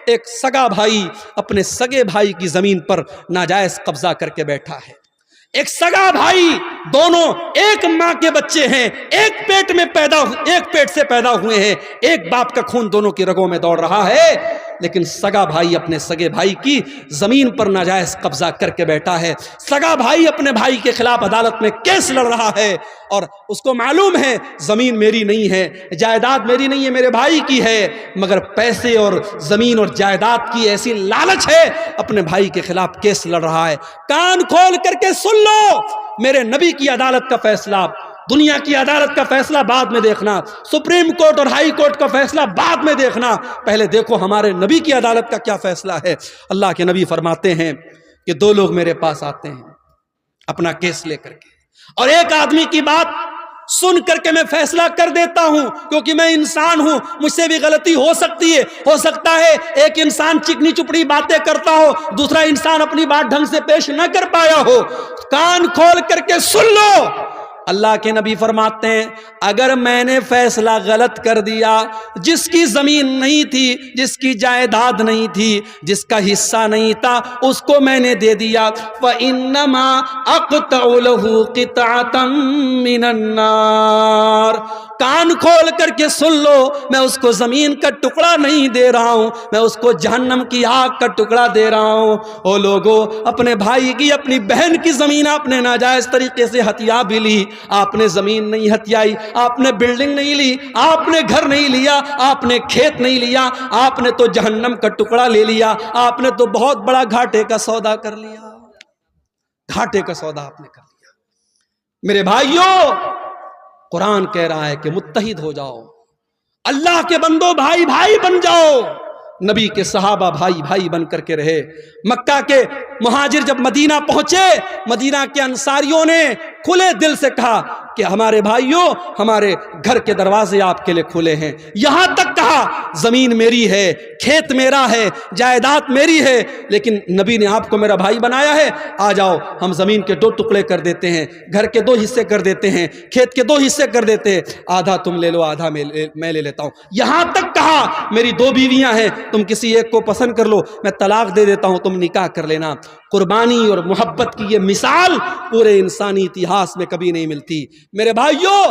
ایک سگا بھائی اپنے سگے بھائی کی زمین پر ناجائز قبضہ کر کے بیٹھا ہے۔ ایک سگا بھائی، دونوں ایک ماں کے بچے ہیں، ایک پیٹ سے پیدا ہوئے ہیں، ایک باپ کا خون دونوں کی رگوں میں دوڑ رہا ہے، لیکن سگا بھائی اپنے سگے بھائی کی زمین پر ناجائز قبضہ کر کے بیٹھا ہے۔ سگا بھائی اپنے بھائی کے خلاف عدالت میں کیس لڑ رہا ہے اور اس کو معلوم ہے زمین میری نہیں ہے، جائیداد میری نہیں ہے، میرے بھائی کی ہے، مگر پیسے اور زمین اور جائیداد کی ایسی لالچ ہے، اپنے بھائی کے خلاف کیس لڑ رہا ہے۔ کان کھول کر کے سن لو، میرے نبی کی عدالت کا فیصلہ، دنیا کی عدالت کا فیصلہ بعد میں دیکھنا، سپریم کورٹ اور ہائی کورٹ کا فیصلہ بعد میں دیکھنا، پہلے دیکھو ہمارے نبی کی عدالت کا کیا فیصلہ ہے۔ اللہ کے نبی فرماتے ہیں کہ دو لوگ میرے پاس آتے ہیں اپنا کیس لے کر کے، اور ایک آدمی کی بات سن کر کے میں فیصلہ کر دیتا ہوں، کیونکہ میں انسان ہوں، مجھ سے بھی غلطی ہو سکتی ہے، ہو سکتا ہے ایک انسان چکنی چپڑی باتیں کرتا ہو، دوسرا انسان اپنی بات ڈھنگ سے پیش نہ کر پایا ہو، کان کھول کر کے سن لو۔ اللہ کے نبی فرماتے ہیں اگر میں نے فیصلہ غلط کر دیا، جس کی زمین نہیں تھی، جس کی جائیداد نہیں تھی، جس کا حصہ نہیں تھا، اس کو میں نے دے دیا، فَإِنَّمَا أَقْطَعُ لَهُ قِطْعَةً مِّنَ النَّارِ۔ کان کھول کر کے سن لو، میں اس کو زمین کا ٹکڑا نہیں دے رہا ہوں، میں اس کو جہنم کی آگ کا ٹکڑا دے رہا ہوں۔ او لوگو، اپنے بھائی کی، اپنی بہن کی زمین آپ نے ناجائز طریقے سے ہتھیا بھی لی، آپ نے زمین نہیں ہتھیائی، آپ نے بلڈنگ نہیں لی، آپ نے گھر نہیں لیا، آپ نے کھیت نہیں لیا، آپ نے تو جہنم کا ٹکڑا لے لیا، آپ نے تو بہت بڑا گھاٹے کا سودا کر لیا، گھاٹے کا سودا آپ نے کر لیا۔ میرے بھائیوں، قرآن کہہ رہا ہے کہ متحد ہو جاؤ، اللہ کے بندو بھائی بھائی بن جاؤ۔ نبی کے صحابہ بھائی بھائی بن کر کے رہے۔ مکہ کے مہاجر جب مدینہ پہنچے، مدینہ کے انصاریوں نے کھلے دل سے کہا کہ ہمارے بھائیوں، ہمارے گھر کے دروازے آپ کے لیے کھلے ہیں، یہاں تک کہا زمین میری ہے، کھیت میرا ہے، جائیداد میری ہے، لیکن نبی نے آپ کو میرا بھائی بنایا ہے، آ جاؤ ہم زمین کے 2 ٹکڑے کر دیتے ہیں، گھر کے 2 حصے کر دیتے ہیں، کھیت کے 2 حصے کر دیتے ہیں، آدھا تم لے لو، آدھا میں لے لیتا ہوں۔ یہاں تک کہا میری 2 بیویاں ہیں، تم کسی ایک کو پسند کر لو، میں طلاق دے دیتا ہوں، تم نکاح کر لینا۔ قربانی اور محبت کی یہ مثال پورے انسانی اتہاس میں کبھی نہیں ملتی۔ میرے بھائیوں،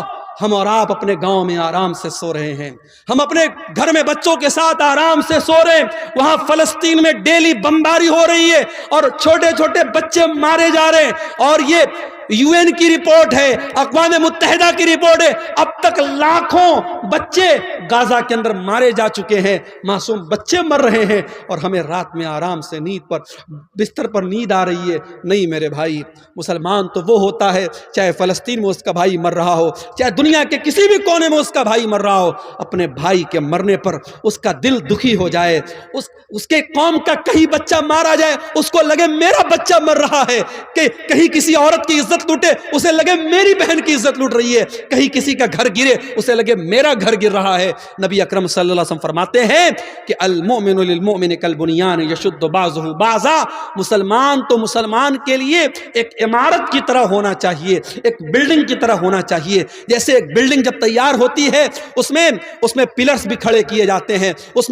ہم اور آپ اپنے گاؤں میں آرام سے سو رہے ہیں، ہم اپنے گھر میں بچوں کے ساتھ آرام سے سو رہے ہیں، وہاں فلسطین میں ڈیلی بمباری ہو رہی ہے اور چھوٹے چھوٹے بچے مارے جا رہے ہیں، اور یہ UN کی رپورٹ ہے، اقوام متحدہ کی رپورٹ ہے، اب تک لاکھوں بچے غزہ کے اندر مارے جا چکے ہیں، معصوم بچے مر رہے ہیں، اور ہمیں رات میں آرام سے نیند پر بستر پر نیند آ رہی ہے۔ نہیں میرے بھائی، مسلمان تو وہ ہوتا ہے چاہے فلسطین میں اس کا بھائی مر رہا ہو، چاہے دنیا کے کسی بھی کونے میں اس کا بھائی مر رہا ہو، اپنے بھائی کے مرنے پر اس کا دل دکھی ہو جائے، اس کے قوم کا کہیں بچہ مارا جائے، اس کو لگے میرا بچہ مر رہا ہے، کہ کہیں کسی عورت کی عزت لوٹے، اسے لگے میری بہن کی عزت لوٹ رہی ہے، کہیں کسی کا گھر گرے، اسے لگے میرا گھر گر رہا ہے۔ نبی اکرم صلی اللہ علیہ وسلم فرماتے ہیں کہ المؤمن للمؤمن کالبنیان یشد بعضہ بعضا، مسلمان تو مسلمان کے لیے ایک عمارت کی طرح ہونا چاہیے، ایک بلڈنگ کی طرح ہونا چاہیے۔ جیسے ایک بلڈنگ جب تیار ہوتی ہے، اس میں پلرز بھی کھڑے کیے جاتے ہیں، اس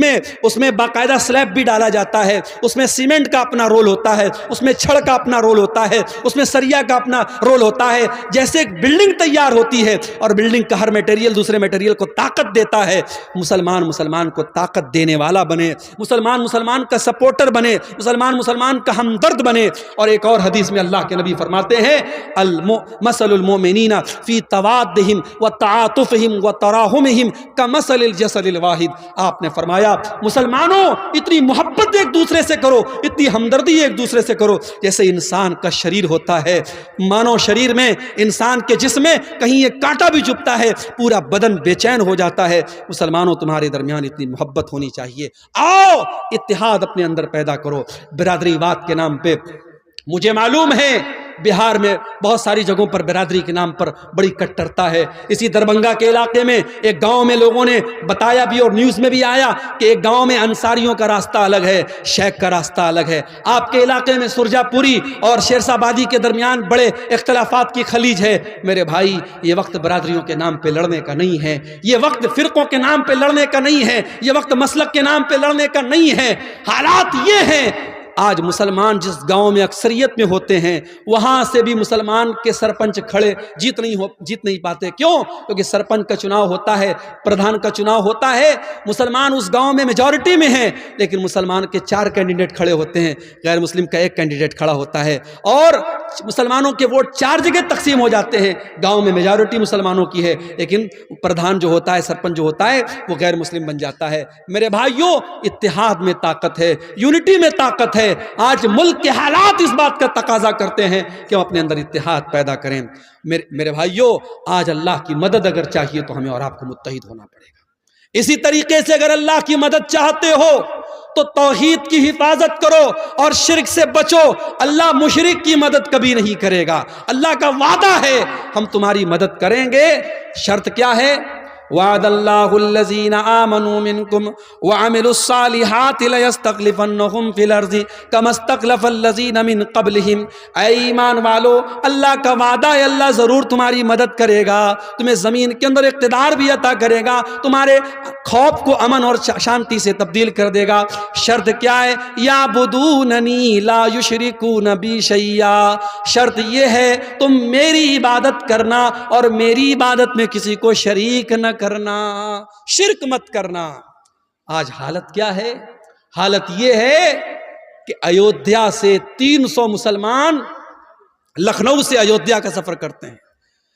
میں باقاعدہ سلیب بھی ڈالا جاتا ہے، اس میں سیمنٹ کا اپنا رول ہوتا ہے، اس میں چھڑ کا اپنا رول ہوتا ہے، اس میں سریا کا اپنا رول ہوتا ہے۔ جیسے ایک بلڈنگ تیار ہوتی ہے اور بلڈنگ کا ہر میٹیریل دوسرے میٹیریل کو طاقت دیتا ہے، مسلمان کو طاقت دینے والا بنے، مسلمان کا سپورٹر بنے، مسلمان کا ہمدرد بنے۔ اور ایک اور حدیث میں اللہ کے نبی فرماتے ہیں مثل المؤمنین فی توادہم وتعاطفہم وتراحمہم کمثل الجسد الواحد۔ آپ نے فرمایا مسلمانوں اتنی محبت ایک دوسرے سے کرو، اتنی ہمدردی ایک دوسرے سے کرو جیسے انسان کا شریر ہوتا ہے، مانو شریر میں، انسان کے جسم میں کہیں ایک کانٹا بھی چبھتا ہے پورا بدن بے چین ہو جاتا ہے۔ مسلمانوں تمہارے درمیان اتنی محبت ہونی چاہیے، آؤ اتحاد اپنے اندر پیدا کرو۔ برادری واد کے نام پہ مجھے معلوم ہے بہار میں بہت ساری جگہوں پر برادری کے نام پر بڑی کٹرتا ہے. اسی دربھنگہ کے علاقے میں ایک گاؤں میں لوگوں نے بتایا بھی اور نیوز میں بھی آیا کہ ایک گاؤں میں انصاریوں کا راستہ الگ ہے, شیخ کا راستہ الگ ہے. آپ کے علاقے میں سرجا پوری اور شیرسا بادی کے درمیان بڑے اختلافات کی خلیج ہے. میرے بھائی, یہ وقت برادریوں کے نام پہ لڑنے کا نہیں ہے, یہ وقت فرقوں کے نام پہ لڑنے کا نہیں ہے, یہ وقت مسلک کے نام پہ لڑنے کا نہیں ہے. حالات یہ ہیں, آج مسلمان جس گاؤں میں اکثریت میں ہوتے ہیں وہاں سے بھی مسلمان کے سرپنچ کھڑے جیت نہیں پاتے. کیوں؟ کیونکہ سرپنچ کا چناؤ ہوتا ہے, پردھان کا چناؤ ہوتا ہے, مسلمان اس گاؤں میں میجورٹی میں ہیں, لیکن مسلمان کے 4 کینڈیڈیٹ کھڑے ہوتے ہیں, غیر مسلم کا 1 کینڈیڈیٹ کھڑا ہوتا ہے, اور مسلمانوں کے ووٹ 4 جگہ تقسیم ہو جاتے ہیں. گاؤں میں میجورٹی مسلمانوں کی ہے, لیکن پردھان جو ہوتا ہے, سرپنچ جو ہوتا ہے, وہ غیر مسلم بن جاتا ہے. میرے بھائیوں, اتحاد میں طاقت ہے, یونٹی میں طاقت ہے. آج ملک کے حالات اس بات کا تقاضا کرتے ہیں کہ ہم اپنے اندر اتحاد پیدا کریں. میرے بھائیوں, آج اللہ کی مدد اگر چاہیے تو ہمیں اور آپ کو متحد ہونا پڑے گا. اسی طریقے سے اگر اللہ کی مدد چاہتے ہو تو توحید کی حفاظت کرو اور شرک سے بچو. اللہ مشرک کی مدد کبھی نہیں کرے گا. اللہ کا وعدہ ہے ہم تمہاری مدد کریں گے. شرط کیا ہے؟ وعد اللہ الذین آمنوا منکم وعملوا الصالحات لیستخلفنہم فی الارض کما استخلف الذین من قبلہم. اے ایمان والو, اللہ کا وعدہ ہے, اللہ ضرور تمہاری مدد کرے گا, تمہیں زمین کے اندر اقتدار بھی عطا کرے گا, تمہارے خوف کو امن اور شانتی سے تبدیل کر دے گا. شرط کیا ہے؟ یعبدوننی لا یشرکون بی شیئا. شرط یہ ہے تم میری عبادت کرنا اور میری عبادت میں کسی کو شریک نہ کرنا, شرک مت کرنا. آج حالت کیا ہے؟ حالت یہ ہے کہ ایودھیا سے 300 مسلمان لکھنؤ سے ایودھیا کا سفر کرتے ہیں.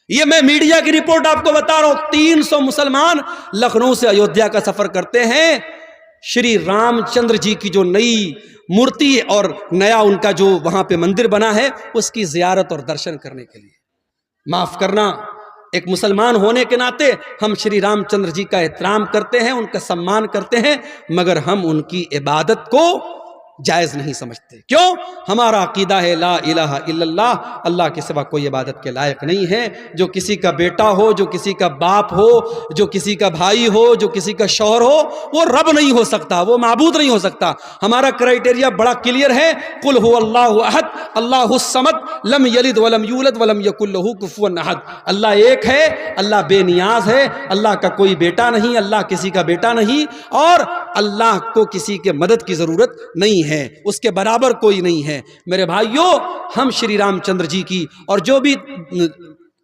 یہ میں میڈیا کی رپورٹ آپ کو بتا رہا ہوں. 300 مسلمان لکھنؤ سے ایودھیا کا سفر کرتے ہیں شری رام چندر جی کی جو نئی مورتی اور نیا ان کا جو وہاں پہ مندر بنا ہے اس کی زیارت اور درشن کرنے کے لیے. معاف کرنا, ایک مسلمان ہونے کے ناطے ہم شری رام چندر جی کا احترام کرتے ہیں, ان کا سمان کرتے ہیں, مگر ہم ان کی عبادت کو جائز نہیں سمجھتے. کیوں؟ ہمارا عقیدہ ہے لا الہ الا اللہ, اللہ کے سوا کوئی عبادت کے لائق نہیں ہے. جو کسی کا بیٹا ہو, جو کسی کا باپ ہو, جو کسی کا بھائی ہو, جو کسی کا شوہر ہو, وہ رب نہیں ہو سکتا, وہ معبود نہیں ہو سکتا. ہمارا کرائٹیریا بڑا کلیئر ہے, قل هو اللہ احد اللہ الصمد لم یلد ولم یولد ولم یکن لہ کفوا احد. اللہ ایک ہے, اللہ بے نیاز ہے, اللہ کا کوئی بیٹا نہیں, اللہ کسی کا بیٹا نہیں, اور اللہ کو کسی کے مدد کی ضرورت نہیں ہے, اس کے برابر کوئی نہیں ہے. میرے بھائیوں, ہم شری رام چندر جی کی اور جو بھی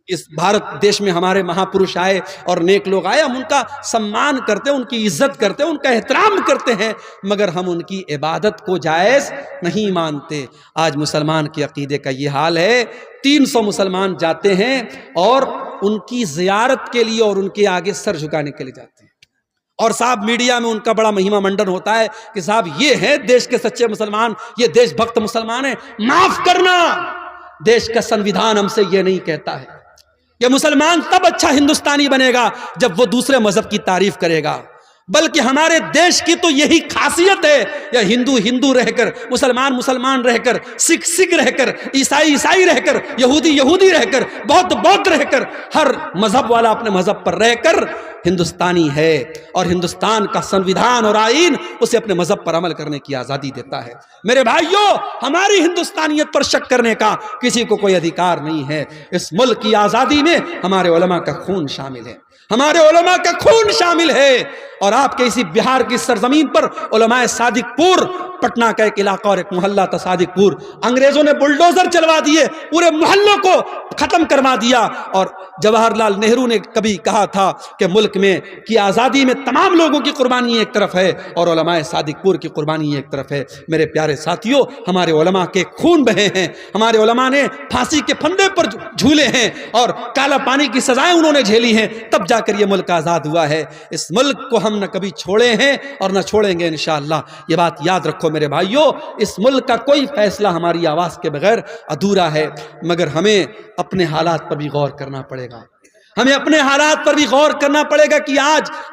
اس بھارت دیش میں ہمارے مہاپروش آئے اور نیک لوگ آئے, ہم ان کا سمان کرتے ہیں, ان کی عزت کرتے ہیں, ان کا احترام کرتے ہیں, مگر ہم ان کی عبادت کو جائز نہیں مانتے. آج مسلمان کے عقیدے کا یہ حال ہے. 300 مسلمان جاتے ہیں اور ان کی زیارت کے لیے اور ان کے آگے سر جھکانے کے لیے جاتے ہیں, اور صاحب میڈیا میں ان کا بڑا مہیما منڈن ہوتا ہے کہ صاحب یہ ہیں دیش کے سچے مسلمان, یہ دیش بھکت مسلمان ہیں. معاف کرنا, دیش کا سنویدھان ہم سے یہ نہیں کہتا ہے کہ مسلمان تب اچھا ہندوستانی بنے گا جب وہ دوسرے مذہب کی تعریف کرے گا, بلکہ ہمارے دیش کی تو یہی خاصیت ہے, یا ہندو ہندو رہ کر, مسلمان مسلمان رہ کر, سکھ سکھ رہ کر, عیسائی عیسائی رہ کر, یہودی یہودی رہ کر, بودھ بودھ رہ کر, ہر مذہب والا اپنے مذہب پر رہ کر ہندوستانی ہے. اور ہندوستان کا سنویدھان اور آئین اسے اپنے مذہب پر عمل کرنے کی آزادی دیتا ہے. میرے بھائیوں, ہماری ہندوستانیت پر شک کرنے کا کسی کو کوئی ادھیکار نہیں ہے. اس ملک کی آزادی میں ہمارے علماء کا خون شامل ہے, ہمارے علماء کا خون شامل ہے. اور آپ کے اسی بہار کی سرزمین پر علماء صادق پور, پٹنہ کا ایک علاقہ اور ایک محلہ تھا صادق پور, انگریزوں نے بلڈوزر چلوا دیے, پورے محلوں کو ختم کروا دیا. اور جواہر لال نہرو نے کبھی کہا تھا کہ ملک میں کی آزادی میں تمام لوگوں کی قربانی ایک طرف ہے اور علماء صادق پور کی قربانی ایک طرف ہے. میرے پیارے ساتھیوں, ہمارے علماء کے خون بہے ہیں, ہمارے علماء نے پھانسی کے پھندے پر جھولے ہیں اور کالا پانی کی سزائیں انہوں نے جھیلی ہیں, تب جا کر یہ ملک آزاد ہوا ہے. اس ملک کو ہم نہ کبھی چھوڑے ہیں اور نہ چھوڑیں گے انشاءاللہ. یہ بات یاد رکھو میرے بھائیوں, اس ملک کا کوئی فیصلہ ہماری آواز کے بغیر ادھورا ہے, مگر ہمیں اپنے حالات پر بھی غور کرنا پڑے گا. ہمیں اپنے حالات پر بھی غور کرنا پڑے گا کہ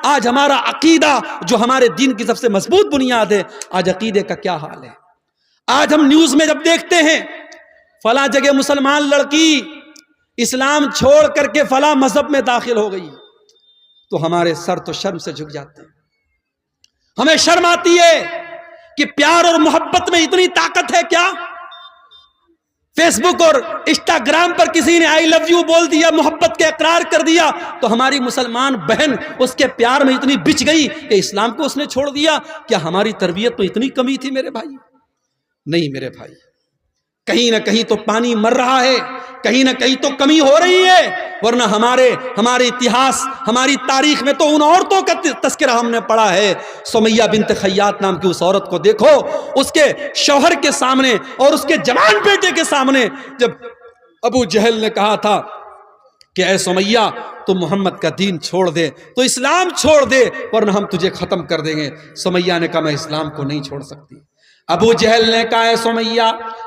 آج ہمارا عقیدہ جو ہمارے دین کی سب سے مضبوط بنیاد ہے, آج عقیدے کا کیا حال ہے. آج ہم نیوز میں جب دیکھتے ہیں فلاں جگہ مسلمان لڑکی اسلام چھوڑ کر کے فلاں مذہب میں داخل ہو گئی تو ہمارے سر تو شرم سے جھک جاتے ہیں. ہمیں شرم آتی ہے کہ پیار اور محبت میں اتنی طاقت ہے کیا؟ فیس بک اور انسٹاگرام پر کسی نے آئی لو یو بول دیا، محبت کا اقرار کر دیا تو ہماری مسلمان بہن اس کے پیار میں اتنی بچ گئی کہ اسلام کو اس نے چھوڑ دیا. کیا ہماری تربیت میں اتنی کمی تھی میرے بھائی؟ نہیں میرے بھائی، کہیں نہ کہیں تو پانی مر رہا ہے، کہیں نہ کہیں تو کمی ہو رہی ہے. ورنہ ہمارے اتہاس، ہماری تاریخ میں تو ان عورتوں کا تذکرہ ہم نے پڑھا ہے. سمیہ بنت خیاط نام کی اس عورت کو دیکھو، اس کے شوہر کے سامنے اور اس کے جوان بیٹے کے سامنے جب ابو جہل نے کہا تھا کہ اے سمیہ تو محمد کا دین چھوڑ دے، تو اسلام چھوڑ دے ورنہ ہم تجھے ختم کر دیں گے. سمیہ نے کہا میں اسلام کو نہیں چھوڑ سکتی. ابو جہل نے کہا اے سمیہ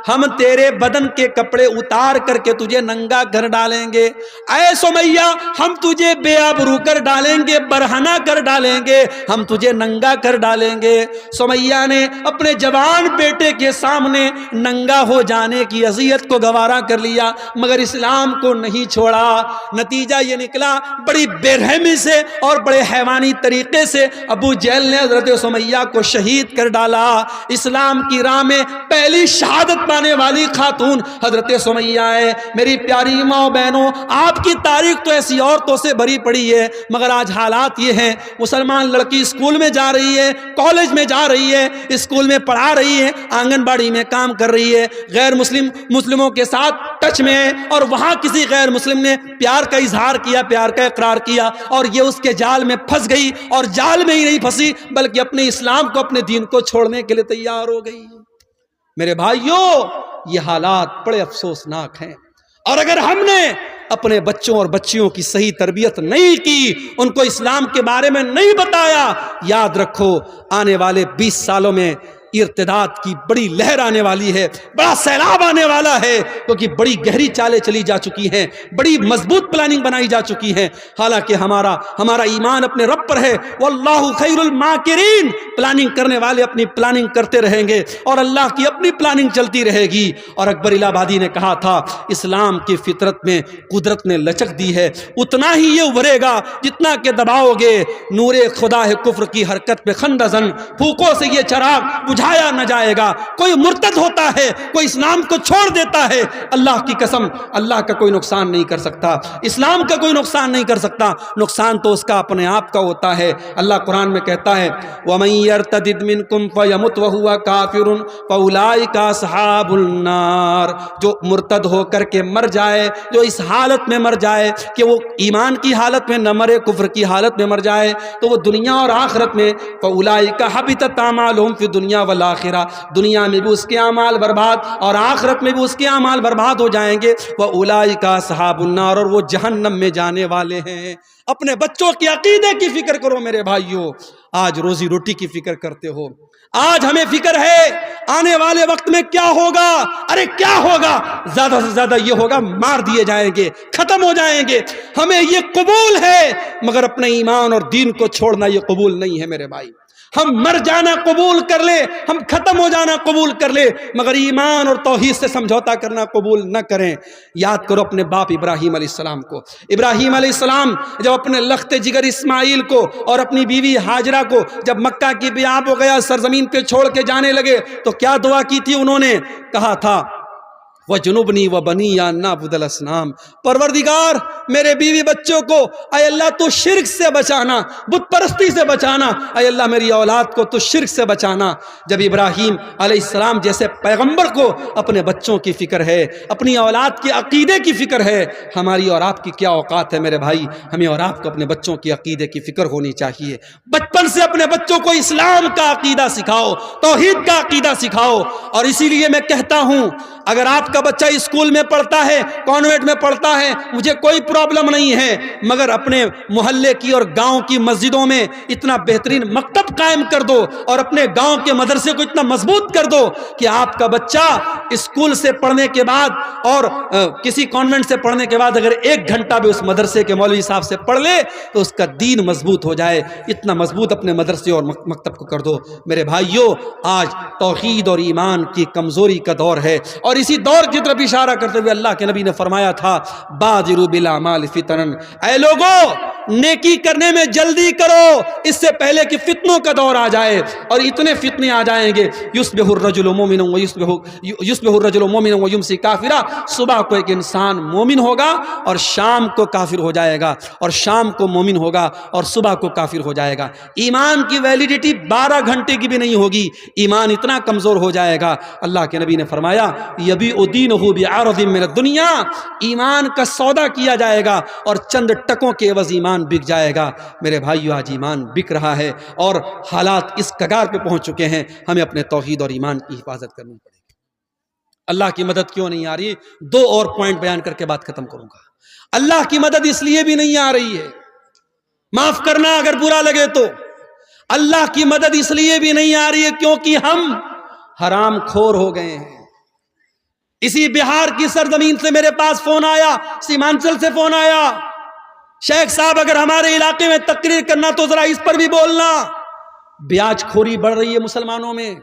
ہم تیرے بدن کے کپڑے اتار کر کے تجھے ننگا کر ڈالیں گے. اے سمیہ ہم تجھے بے آبرو کر ڈالیں گے، برہنہ کر ڈالیں گے، ہم تجھے ننگا کر ڈالیں گے. سمیہ نے اپنے جوان بیٹے کے سامنے ننگا ہو جانے کی اذیت کو گوارا کر لیا مگر اسلام کو نہیں چھوڑا. نتیجہ یہ نکلا بڑی بے رحمی سے اور بڑے حیوانی طریقے سے ابو جہل نے حضرت سمیہ کو شہید کر ڈالا. اسلام کی راہ میں پہلی شہادت پانے والی خاتون حضرت سمیہ ہے. میری پیاری ماں بہنوں، آپ کی تاریخ تو ایسی عورتوں سے بھری پڑی ہے مگر آج حالات یہ ہیں مسلمان لڑکی اسکول میں جا رہی ہے، کالج میں جا رہی ہے، اسکول میں پڑھا رہی ہے، آنگن باڑی میں کام کر رہی ہے، غیر مسلموں کے ساتھ ٹچ میں ہے اور وہاں کسی غیر مسلم نے پیار کا اظہار کیا، پیار کا اقرار کیا اور یہ اس کے جال میں پھنس گئی اور جال میں ہی نہیں پھنسی بلکہ اپنے اسلام کو، اپنے دین کو چھوڑنے کے لیے تیار ہو گئی. میرے بھائیوں یہ حالات بڑے افسوسناک ہیں اور اگر ہم نے اپنے بچوں اور بچیوں کی صحیح تربیت نہیں کی، ان کو اسلام کے بارے میں نہیں بتایا، یاد رکھو آنے والے 20 سالوں میں ارتداد کی بڑی لہر آنے والی ہے، بڑا سیلاب آنے والا ہے کیونکہ بڑی گہری چالیں چلی جا چکی ہیں، بڑی مضبوط پلاننگ بنائی جا چکی ہیں. حالانکہ ہمارا ایمان اپنے رب پر ہے. واللہ خیر الماکرین، پلاننگ کرنے والے اپنی پلاننگ کرتے رہیں گے اور اللہ کی اپنی پلاننگ چلتی رہے گی. اور اکبر الہ آبادی نے کہا تھا اسلام کی فطرت میں قدرت نے لچک دی ہے، اتنا ہی یہ ابھرے گا جتنا کہ دباؤ گے. نور خدا ہے کفر کی حرکت پہ خندزن، پھوکوں سے یہ چراغ بجھایا نہ جائے گا. کوئی مرتد ہوتا ہے، کوئی اسلام کو چھوڑ دیتا ہے، اللہ کی قسم اللہ کا کوئی نقصان نہیں کر سکتا، اسلام کا کوئی نقصان نہیں کر سکتا، نقصان تو اس کا اپنے آپ کا ہوتا ہے. اللہ قرآن میں کہتا ہے وَمَن يَرْتَدِدْ مِنْكُمْ فَيَمُتْ وَهُوَ كَافِرٌ فَأُولَٰئِكَ أَصْحَابُ النَّارِ. جو مرتد ہو کر کے مر جائے، جو اس حالت میں مر جائے کہ وہ ایمان کی حالت میں نہ مرے، کفر کی حالت میں مر جائے تو وہ دنیا اور آخرت میں فَأُولَٰئِكَ حَبِطَتْ أَعْمَالُهُمْ فِي الدُّنْيَا والآخرہ، دنیا میں بھی اس کے اعمال برباد اور آخرت میں بھی اس کے اعمال برباد ہو جائیں گے. وَأُولَٰئِكَ أَصْحَابُ النَّارِ، اور وہ جہنم میں جانے والے ہیں. اپنے بچوں کے عقیدے کی فکر کرو میرے بھائیوں. آج روزی روٹی کی فکر کرتے ہو، آج ہمیں فکر ہے آنے والے وقت میں کیا ہوگا. ارے کیا ہوگا؟ زیادہ سے زیادہ یہ ہوگا مار دیے جائیں گے، ختم ہو جائیں گے. ہمیں یہ قبول ہے مگر اپنے ایمان اور دین کو چھوڑنا یہ قبول نہیں ہے میرے بھائی. ہم مر جانا قبول کر لے، ہم ختم ہو جانا قبول کر لے مگر ایمان اور توحید سے سمجھوتا کرنا قبول نہ کریں. یاد کرو اپنے باپ ابراہیم علیہ السلام کو. ابراہیم علیہ السلام جب اپنے لخت جگر اسماعیل کو اور اپنی بیوی ہاجرہ کو جب مکہ کی بیاب ہو گیا، سرزمین پہ چھوڑ کے جانے لگے تو کیا دعا کی تھی انہوں نے؟ کہا تھا وَجُنُبْنِي وَبَنِيَّ أَن نَّعْبُدَ الْأَصْنَامَ، پروردگار میرے بیوی بچوں کو اے اللہ تو شرک سے بچانا، بت پرستی سے بچانا، اے اللہ میری اولاد کو تو شرک سے بچانا. جب ابراہیم علیہ السلام جیسے پیغمبر کو اپنے بچوں کی فکر ہے، اپنی اولاد کے عقیدے کی فکر ہے، ہماری اور آپ کی کیا اوقات ہے میرے بھائی؟ ہمیں اور آپ کو اپنے بچوں کی عقیدے کی فکر ہونی چاہیے. بچپن سے اپنے بچوں کو اسلام کا عقیدہ سکھاؤ، توحید کا عقیدہ سکھاؤ. اور اسی لیے میں کہتا ہوں اگر آپ کا بچہ اسکول میں پڑھتا ہے، کانوینٹ میں پڑھتا ہے، مجھے کوئی پرابلم نہیں ہے مگر اپنے محلے کی اور گاؤں کی مسجدوں میں اتنا بہترین مکتب قائم کر دو اور اپنے گاؤں کے مدرسے کو اتنا مضبوط کر دو کہ آپ کا بچہ اسکول سے پڑھنے کے بعد اور کسی کانوینٹ سے پڑھنے کے بعد اگر 1 گھنٹہ بھی اس مدرسے کے مولوی صاحب سے پڑھ لے تو اس کا دین مضبوط ہو جائے. اتنا مضبوط اپنے مدرسے اور مکتب کو کر دو. میرے بھائیوں آج توحید اور ایمان کی کمزوری کا دور ہے اور اسی دور کی طرف اشارہ کرتے ہوئے اللہ کے نبی نے فرمایا تھا بادروا بالاعمال فتنن، اے لوگوں نیکی کرنے میں جلدی کرو اس سے پہلے کہ فتنوں کا دور آ جائے، اور اتنے فتنے آ جائیں گے یصبح الرجل مومنا ویمسی کافرا، صبح کو ایک انسان مومن ہوگا اور شام کو کافر ہو جائے گا، اور شام کو مومن ہوگا اور صبح کو کافر ہو جائے گا۔ ایمان کی ویلیڈیٹی 12 گھنٹے کی بھی نہیں ہوگی، ایمان اتنا کمزور ہو جائے گا۔ اللہ کے نبی نے فرمایا یبیع دینہ بعرض من الدنیا، ایمان کا سودا کیا جائے گا اور چند ٹکوں کے عوض ایمان بک جائے گا۔ میرے بھائیو آج ایمان بک رہا ہے اور حالات اس کگار پہ پہنچ چکے ہیں، ہمیں اپنے توحید اور ایمان کی حفاظت کرنی پڑے گی۔ اللہ کی مدد کیوں نہیں آ رہی؟ 2 اور پوائنٹ بیان کر کے بات ختم کروں گا۔ اللہ کی مدد اس لیے بھی نہیں آ رہی ہے، معاف کرنا اگر برا لگے تو، اللہ کی مدد اس لیے بھی نہیں آ رہی ہے کیونکہ ہم حرام خور ہو گئے ہیں۔ اسی بہار کی سرزمین سے میرے پاس فون آیا، سیمانچل سے فون آیا، شیخ صاحب اگر ہمارے علاقے میں تقریر کرنا تو ذرا اس پر بھی بولنا۔ بیاج خوری بڑھ رہی ہے مسلمانوں میں،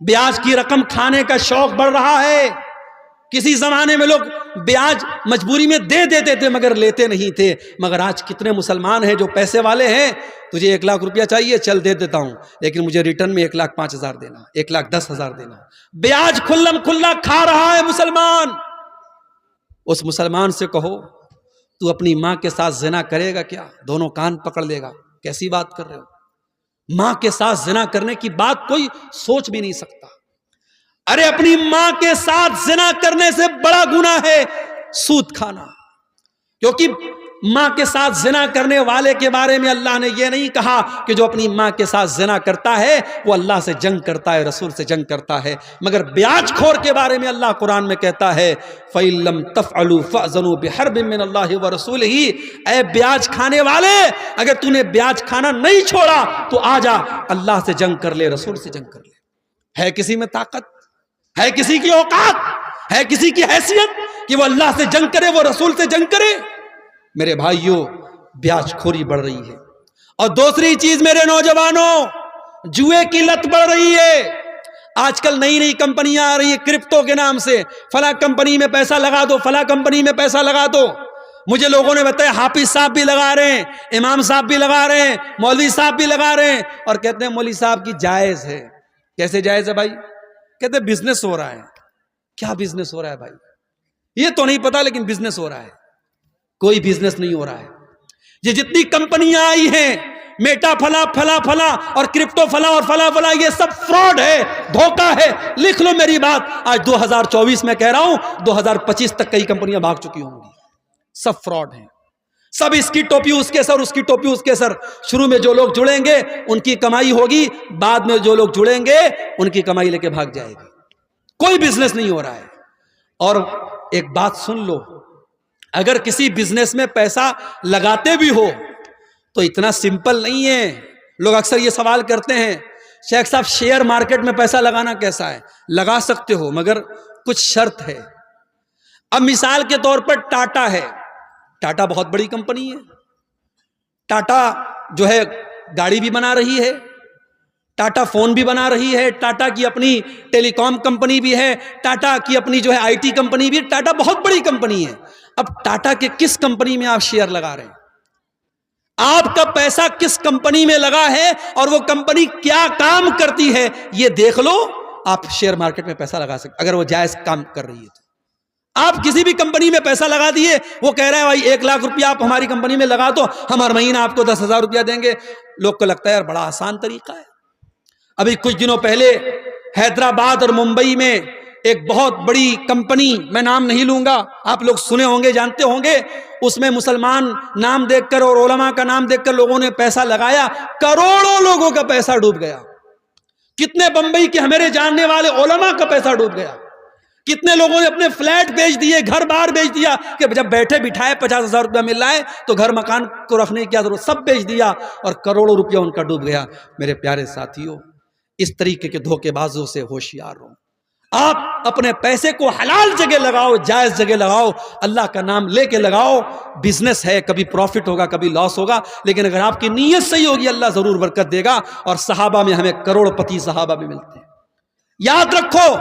بیاج کی رقم کھانے کا شوق بڑھ رہا ہے۔ کسی زمانے میں لوگ بیاج مجبوری میں دے دیتے تھے مگر لیتے نہیں تھے، مگر آج کتنے مسلمان ہیں جو پیسے والے ہیں، تجھے 1 لاکھ روپیہ چاہیے چل دے دیتا ہوں لیکن مجھے ریٹرن میں 1,05,000 دینا، 1,10,000 دینا۔ بیاج کھلم کھلا کھا رہا ہے مسلمان۔ اس مسلمان سے کہو تو اپنی ماں کے ساتھ زنا کرے گا کیا؟ دونوں کان پکڑ لے گا، کیسی بات کر رہے ہو؟ ماں کے ساتھ زنا کرنے کی بات کوئی سوچ بھی نہیں سکتا۔ ارے اپنی ماں کے ساتھ زنا کرنے سے بڑا گناہ ہے سود کھانا، کیونکہ ماں کے ساتھ زنا کرنے والے کے بارے میں اللہ نے یہ نہیں کہا کہ جو اپنی ماں کے ساتھ زنا کرتا ہے وہ اللہ سے جنگ کرتا ہے، رسول سے جنگ کرتا ہے، مگر بیاج خور کے بارے میں اللہ قرآن میں کہتا ہے فَإِن لَمْ تَفْعَلُوا فَأْذَنُوا بِحَرْبٍ مِّنَ اللَّهِ وَرَسُولِهِ، اے بیاج کھانے والے اگر تو نے بیاج کھانا نہیں چھوڑا تو آ جا اللہ سے جنگ کر لے، رسول سے جنگ کر لے۔ ہے کسی میں طاقت؟ ہے کسی کی اوقات؟ ہے کسی کی حیثیت کہ وہ اللہ سے جنگ کرے، وہ رسول سے جنگ کرے؟ میرے بھائیوں بیاج خوری بڑھ رہی ہے، اور دوسری چیز میرے نوجوانوں جوئے کی لت بڑھ رہی ہے۔ آج کل نئی نئی کمپنیاں آ رہی ہیں کرپٹو کے نام سے، فلاں کمپنی میں پیسہ لگا دو، فلاں کمپنی میں پیسہ لگا دو۔ مجھے لوگوں نے بتایا حافظ صاحب بھی لگا رہے ہیں، امام صاحب بھی لگا رہے ہیں، مولوی صاحب بھی لگا رہے ہیں، اور کہتے ہیں مولوی صاحب کی جائز ہے۔ کیسے جائز ہے بھائی؟ کہتے ہیں بزنس ہو رہا ہے۔ کیا بزنس ہو رہا ہے بھائی؟ یہ تو نہیں پتا لیکن بزنس ہو رہا ہے۔ کوئی بزنس نہیں ہو رہا ہے۔ یہ جتنی کمپنیاں آئی ہیں میٹا فلا فلا فلا اور کرپٹو فلا اور فلا فلا، یہ سب فراڈ ہے، دھوکہ ہے۔ لکھ لو میری بات، آج 2024 میں کہہ رہا ہوں 2025 تک کئی کمپنیاں بھاگ چکی ہوں گی۔ سب فراڈ ہیں، سب اس کی ٹوپی اس کے سر، اس کی ٹوپی اس کے سر۔ شروع میں جو لوگ جڑیں گے ان کی کمائی ہوگی، بعد میں جو لوگ جڑیں گے ان کی کمائی لے کے بھاگ جائے گی۔ کوئی بزنس نہیں ہو رہا ہے۔ اور ایک بات سن لو، اگر کسی بزنس میں پیسہ لگاتے بھی ہو تو اتنا سمپل نہیں ہے۔ لوگ اکثر یہ سوال کرتے ہیں شیخ صاحب شیئر مارکیٹ میں پیسہ لگانا کیسا ہے؟ لگا سکتے ہو مگر کچھ شرط ہے۔ اب مثال کے طور پر ٹاٹا ہے، ٹاٹا بہت بڑی کمپنی ہے، ٹاٹا جو ہے گاڑی بھی بنا رہی ہے، ٹاٹا فون بھی بنا رہی ہے، ٹاٹا کی اپنی ٹیلی کام کمپنی بھی ہے، ٹاٹا کی اپنی جو ہے آئی ٹی کمپنی بھی ہے، ٹاٹا بہت بڑی کمپنی ہے۔ اب ٹاٹا کے کس کمپنی میں آپ شیئر لگا رہے ہیں؟ آپ کا پیسہ کس کمپنی میں لگا ہے اور وہ کمپنی کیا کام کرتی ہے یہ دیکھ لو، آپ شیئر مارکیٹ میں پیسہ لگا سکتے اگر وہ جائز کام کر رہی ہے تو۔ آپ کسی بھی کمپنی میں پیسہ لگا دیے، وہ کہہ رہا ہے بھائی 1 لاکھ روپیہ آپ ہماری کمپنی میں لگا دو، ہم ہر مہینہ آپ کو 10,000 روپیہ دیں گے۔ لوگ کو لگتا ہے یار بڑا آسان طریقہ ہے۔ ابھی کچھ دنوں پہلے حیدرآباد اور ممبئی میں ایک بہت بڑی کمپنی، میں نام نہیں لوں گا، آپ لوگ سنے ہوں گے جانتے ہوں گے، اس میں مسلمان نام دیکھ کر اور علماء کا نام دیکھ کر لوگوں نے پیسہ لگایا، کروڑوں لوگوں کا پیسہ ڈوب گیا۔ کتنے بمبئی کے ہمارے جاننے والے علماء کا پیسہ ڈوب گیا، کتنے لوگوں نے اپنے فلیٹ بیچ دیے، گھر بار بیچ دیا کہ جب بیٹھے بٹھائے 50,000 روپیہ مل رہا ہے تو گھر مکان کو رکھنے کی کیا ضرورت، سب بیچ دیا اور کروڑوں روپیہ ان کا ڈوب گیا۔ میرے پیارے ساتھیوں، اس طریقے کے دھوکے بازوں سے ہوشیار رہو۔ آپ اپنے پیسے کو حلال جگہ لگاؤ، جائز جگہ لگاؤ، اللہ کا نام لے کے لگاؤ۔ بزنس ہے، کبھی پروفٹ ہوگا کبھی لاس ہوگا، لیکن اگر آپ کی نیت صحیح ہوگی اللہ ضرور برکت دے گا۔ اور صحابہ میں ہمیں کروڑ پتی صحابہ بھی ملتے ہیں۔ یاد رکھو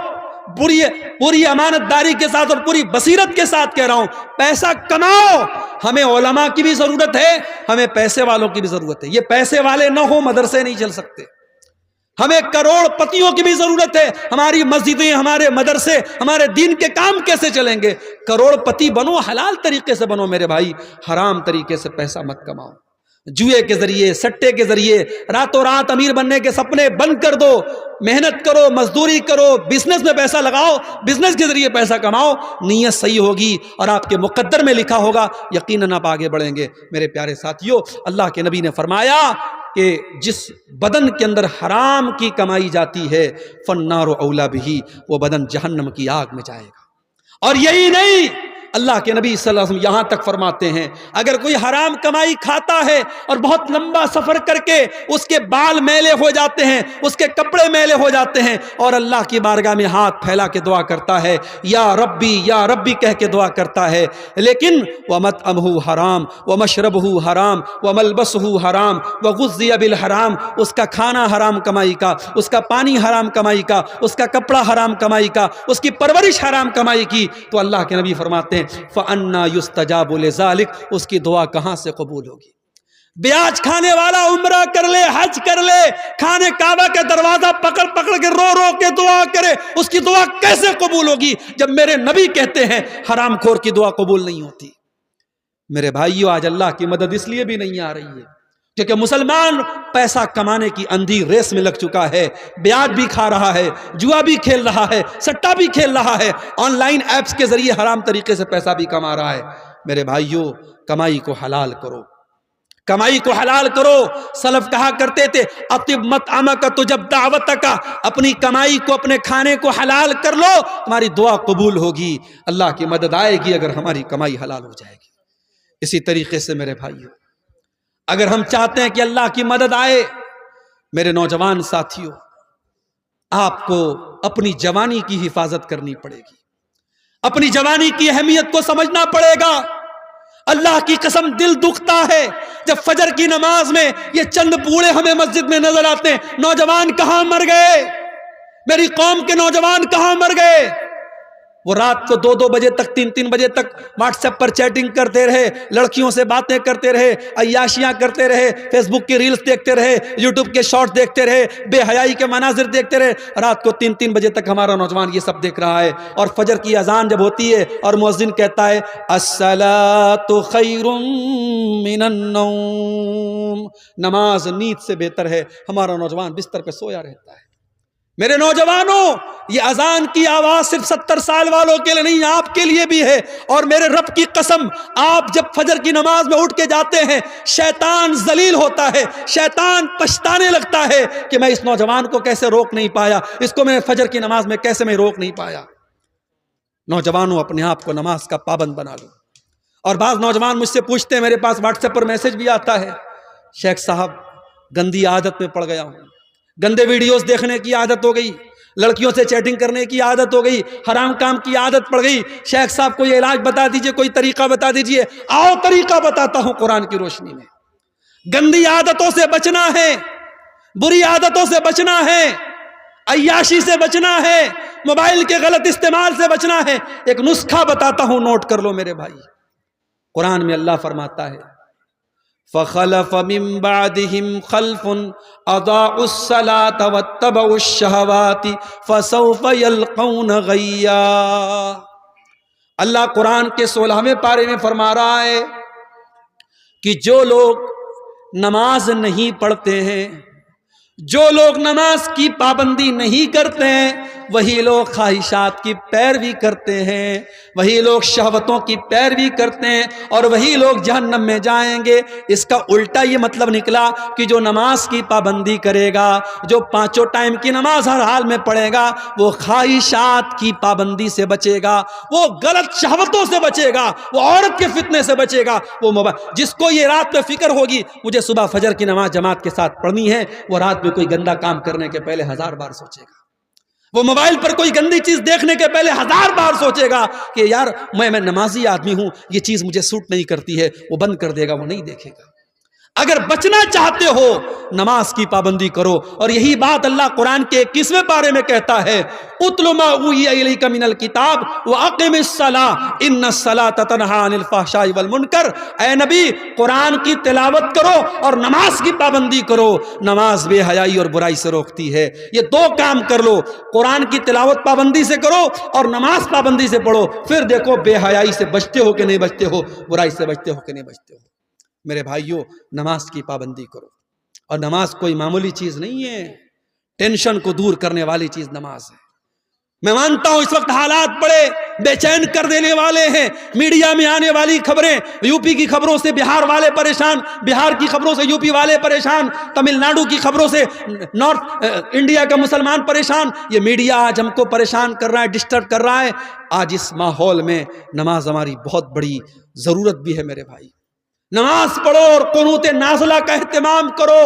پوری امانت داری کے ساتھ اور پوری بصیرت کے ساتھ کہہ رہا ہوں، پیسہ کماؤ. ہمیں علماء کی بھی ضرورت ہے، ہمیں پیسے والوں کی بھی ضرورت ہے. یہ پیسے والے نہ ہو مدرسے نہیں چل سکتے. ہمیں کروڑ پتیوں کی بھی ضرورت ہے. ہماری مسجدیں، ہمارے مدرسے، ہمارے دین کے کام کیسے چلیں گے؟ کروڑ پتی بنو، حلال طریقے سے بنو میرے بھائی، حرام طریقے سے پیسہ مت کماؤ. جوئے کے ذریعے، سٹے کے ذریعے راتوں رات امیر بننے کے سپنے بند کر دو. محنت کرو، مزدوری کرو، بزنس میں پیسہ لگاؤ، بزنس کے ذریعے پیسہ کماؤ. نیت صحیح ہوگی اور آپ کے مقدر میں لکھا ہوگا، یقیناً آپ آگے بڑھیں گے. میرے پیارے ساتھیو، اللہ کے نبی نے فرمایا کہ جس بدن کے اندر حرام کی کمائی جاتی ہے فالنار اولا بہ، وہ بدن جہنم کی آگ میں جائے گا. اور یہی نہیں، اللہ کے نبی صلی اللہ علیہ وسلم یہاں تک فرماتے ہیں اگر کوئی حرام کمائی کھاتا ہے اور بہت لمبا سفر کر کے اس کے بال میلے ہو جاتے ہیں، اس کے کپڑے میلے ہو جاتے ہیں، اور اللہ کی بارگاہ میں ہاتھ پھیلا کے دعا کرتا ہے، یا ربی کہہ کے دعا کرتا ہے، لیکن وَمَطْعَمُهُ حرام وَمَشْرَبُهُ حرام وَمَلْبَسُهُ حرام وَغُذِّيَ بِالْحرام، اس کا کھانا حرام کمائی کا، اس کا پانی حرام کمائی کا، اس کا کپڑا حرام کمائی کا، اس کی پرورش حرام کمائی کی، تو اللہ کے نبی فرماتے ہیں فَأَنَّا يُسْتَجَابُ لِذَلِكَ، اس کی دعا کہاں سے قبول ہوگی؟ بیاج کھانے والا عمرہ کر لے، حج کر لے، کھانے کعبہ کے دروازہ پکڑ پکڑ کے رو رو کے دعا کرے، اس کی دعا کیسے قبول ہوگی جب میرے نبی کہتے ہیں حرام خور کی دعا قبول نہیں ہوتی؟ میرے بھائیو، آج اللہ کی مدد اس لیے بھی نہیں آ رہی ہے کیونکہ مسلمان پیسہ کمانے کی اندھی ریس میں لگ چکا ہے. بیاج بھی کھا رہا ہے، جوا بھی کھیل رہا ہے، سٹا بھی کھیل رہا ہے، آن لائن ایپس کے ذریعے حرام طریقے سے پیسہ بھی کما رہا ہے. میرے بھائیو، کمائی کو حلال کرو، کمائی کو حلال کرو. سلف کہا کرتے تھے اطب مطعمک تجب دعوتک، اپنی کمائی کو، اپنے کھانے کو حلال کر لو، تمہاری دعا قبول ہوگی، اللہ کی مدد آئے گی اگر ہماری کمائی حلال ہو جائے گی. اسی طریقے سے میرے بھائیو، اگر ہم چاہتے ہیں کہ اللہ کی مدد آئے، میرے نوجوان ساتھیوں، آپ کو اپنی جوانی کی حفاظت کرنی پڑے گی، اپنی جوانی کی اہمیت کو سمجھنا پڑے گا. اللہ کی قسم دل دکھتا ہے جب فجر کی نماز میں یہ چند بوڑھے ہمیں مسجد میں نظر آتے ہیں. نوجوان کہاں مر گئے؟ میری قوم کے نوجوان کہاں مر گئے؟ وہ رات کو 2-2 بجے تک، 3-3 بجے تک واٹس ایپ پر چیٹنگ کرتے رہے، لڑکیوں سے باتیں کرتے رہے، عیاشیاں کرتے رہے، فیس بک کی ریلز دیکھتے رہے، یوٹیوب کے شارٹ دیکھتے رہے، بے حیائی کے مناظر دیکھتے رہے. رات کو 3-3 بجے تک ہمارا نوجوان یہ سب دیکھ رہا ہے. اور فجر کی اذان جب ہوتی ہے اور مؤذن کہتا ہے الصلاۃ خیر من النوم، نماز نیند سے بہتر ہے، ہمارا نوجوان بستر پہ سویا رہتا ہے. میرے نوجوانوں، یہ اذان کی آواز صرف 70 سال والوں کے لیے نہیں، آپ کے لیے بھی ہے. اور میرے رب کی قسم، آپ جب فجر کی نماز میں اٹھ کے جاتے ہیں، شیطان ذلیل ہوتا ہے، شیطان پچھتانے لگتا ہے کہ میں اس نوجوان کو کیسے روک نہیں پایا، اس کو میں فجر کی نماز میں کیسے میں روک نہیں پایا. نوجوانوں، اپنے آپ کو نماز کا پابند بنا لو. اور بعض نوجوان مجھ سے پوچھتے ہیں، میرے پاس واٹس ایپ پر میسج بھی آتا ہے، شیخ صاحب گندی عادت میں پڑ گیا ہوں، گندے ویڈیوز دیکھنے کی عادت ہو گئی، لڑکیوں سے چیٹنگ کرنے کی عادت ہو گئی، حرام کام کی عادت پڑ گئی. شیخ صاحب کوئی علاج بتا دیجئے، کوئی طریقہ بتا دیجئے. آؤ طریقہ بتاتا ہوں قرآن کی روشنی میں. گندی عادتوں سے بچنا ہے، بری عادتوں سے بچنا ہے، عیاشی سے بچنا ہے، موبائل کے غلط استعمال سے بچنا ہے. ایک نسخہ بتاتا ہوں، نوٹ کر لو میرے بھائی. قرآن میں اللہ فرماتا ہے فَخَلَفَ مِن بَعْدِهِمْ خَلْفٌ أَضَاعُوا الصَّلَاةَ وَاتَّبَعُوا الشَّهَوَاتِ فَسَوْفَ يَلْقَوْنَ غَيًّا. اللہ قرآن کے 16ویں پارے میں فرما رہا ہے کہ جو لوگ نماز نہیں پڑھتے ہیں، جو لوگ نماز کی پابندی نہیں کرتے ہیں، وہی لوگ خواہشات کی پیروی کرتے ہیں، وہی لوگ شہوتوں کی پیروی کرتے ہیں، اور وہی لوگ جہنم میں جائیں گے. اس کا الٹا یہ مطلب نکلا کہ جو نماز کی پابندی کرے گا، جو 5 ٹائم کی نماز ہر حال میں پڑھے گا، وہ خواہشات کی پابندی سے بچے گا، وہ غلط شہوتوں سے بچے گا، وہ عورت کے فتنے سے بچے گا. وہ جس کو یہ رات میں فکر ہوگی مجھے صبح فجر کی نماز جماعت کے ساتھ پڑھنی ہے، وہ رات میں کوئی گندا کام کرنے کے پہلے 1000 بار سوچے گا. وہ موبائل پر کوئی گندی چیز دیکھنے کے پہلے 1000 بار سوچے گا کہ یار میں نمازی آدمی ہوں، یہ چیز مجھے سوٹ نہیں کرتی ہے، وہ بند کر دے گا، وہ نہیں دیکھے گا. اگر بچنا چاہتے ہو نماز کی پابندی کرو. اور یہی بات اللہ قرآن کے 21ویں پارے میں کہتا ہے اتل ما اوحی الیک من الکتاب واقم الصلاۃ ان الصلاۃ تنہی عن الفحشاء والمنکر. اے نبی قرآن کی تلاوت کرو اور نماز کی پابندی کرو. نماز بے حیائی اور برائی سے روکتی ہے. یہ دو کام کر لو, قرآن کی تلاوت پابندی سے کرو اور نماز پابندی سے پڑھو, پھر دیکھو بے حیائی سے بچتے ہو کہ نہیں بچتے ہو, برائی سے بچتے ہو کہ نہیں بچتے ہو. میرے بھائیوں, نماز کی پابندی کرو. اور نماز کوئی معمولی چیز نہیں ہے, ٹینشن کو دور کرنے والی چیز نماز ہے. میں مانتا ہوں اس وقت حالات بڑے بے چین کر دینے والے ہیں. میڈیا میں آنے والی خبریں, یو پی کی خبروں سے بہار والے پریشان, بہار کی خبروں سے یو پی والے پریشان, تمل ناڈو کی خبروں سے نارتھ انڈیا کا مسلمان پریشان. یہ میڈیا آج ہم کو پریشان کر رہا ہے, ڈسٹرب کر رہا ہے. آج اس ماحول میں نماز ہماری بہت بڑی ضرورت بھی ہے. میرے بھائی, نماز پڑھو اور قنوت نازلہ کا اہتمام کرو.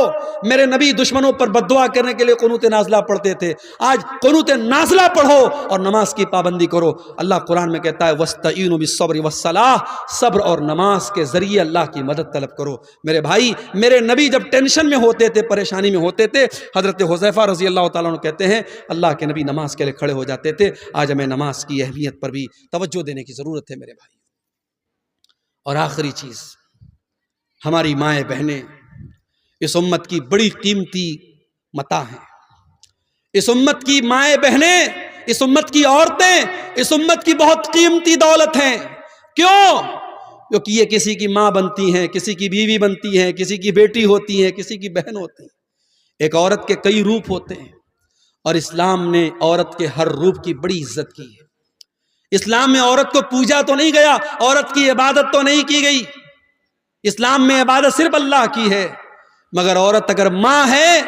میرے نبی دشمنوں پر بددعا کرنے کے لیے قنوت نازلہ پڑھتے تھے. آج قنوت نازلہ پڑھو اور نماز کی پابندی کرو. اللہ قرآن میں کہتا ہے وَاسْتَعِينُوا بِالصَّبْرِ وَالصَّلَاةِ, صبر اور نماز کے ذریعے اللہ کی مدد طلب کرو. میرے بھائی, میرے نبی جب ٹینشن میں ہوتے تھے, پریشانی میں ہوتے تھے, حضرت حذیفہ رضی اللہ تعالیٰ عنہ کہتے ہیں اللہ کے نبی نماز کے لیے کھڑے ہو جاتے تھے. آج ہمیں نماز کی اہمیت پر بھی توجہ دینے کی ضرورت ہے میرے بھائی. اور آخری چیز, ہماری مائیں بہنیں اس امت کی بڑی قیمتی متاع ہیں. اس امت کی مائیں بہنیں, اس امت کی عورتیں اس امت کی بہت قیمتی دولت ہیں. کیوں؟ کیونکہ یہ کسی کی ماں بنتی ہیں, کسی کی بیوی بنتی ہیں, کسی کی بیٹی ہوتی ہیں, کسی کی بہن ہوتی ہیں. ایک عورت کے کئی روپ ہوتے ہیں اور اسلام نے عورت کے ہر روپ کی بڑی عزت کی ہے. اسلام میں عورت کو پوجا تو نہیں گیا, عورت کی عبادت تو نہیں کی گئی. اسلام میں عبادت صرف اللہ کی ہے, مگر عورت اگر ماں ہے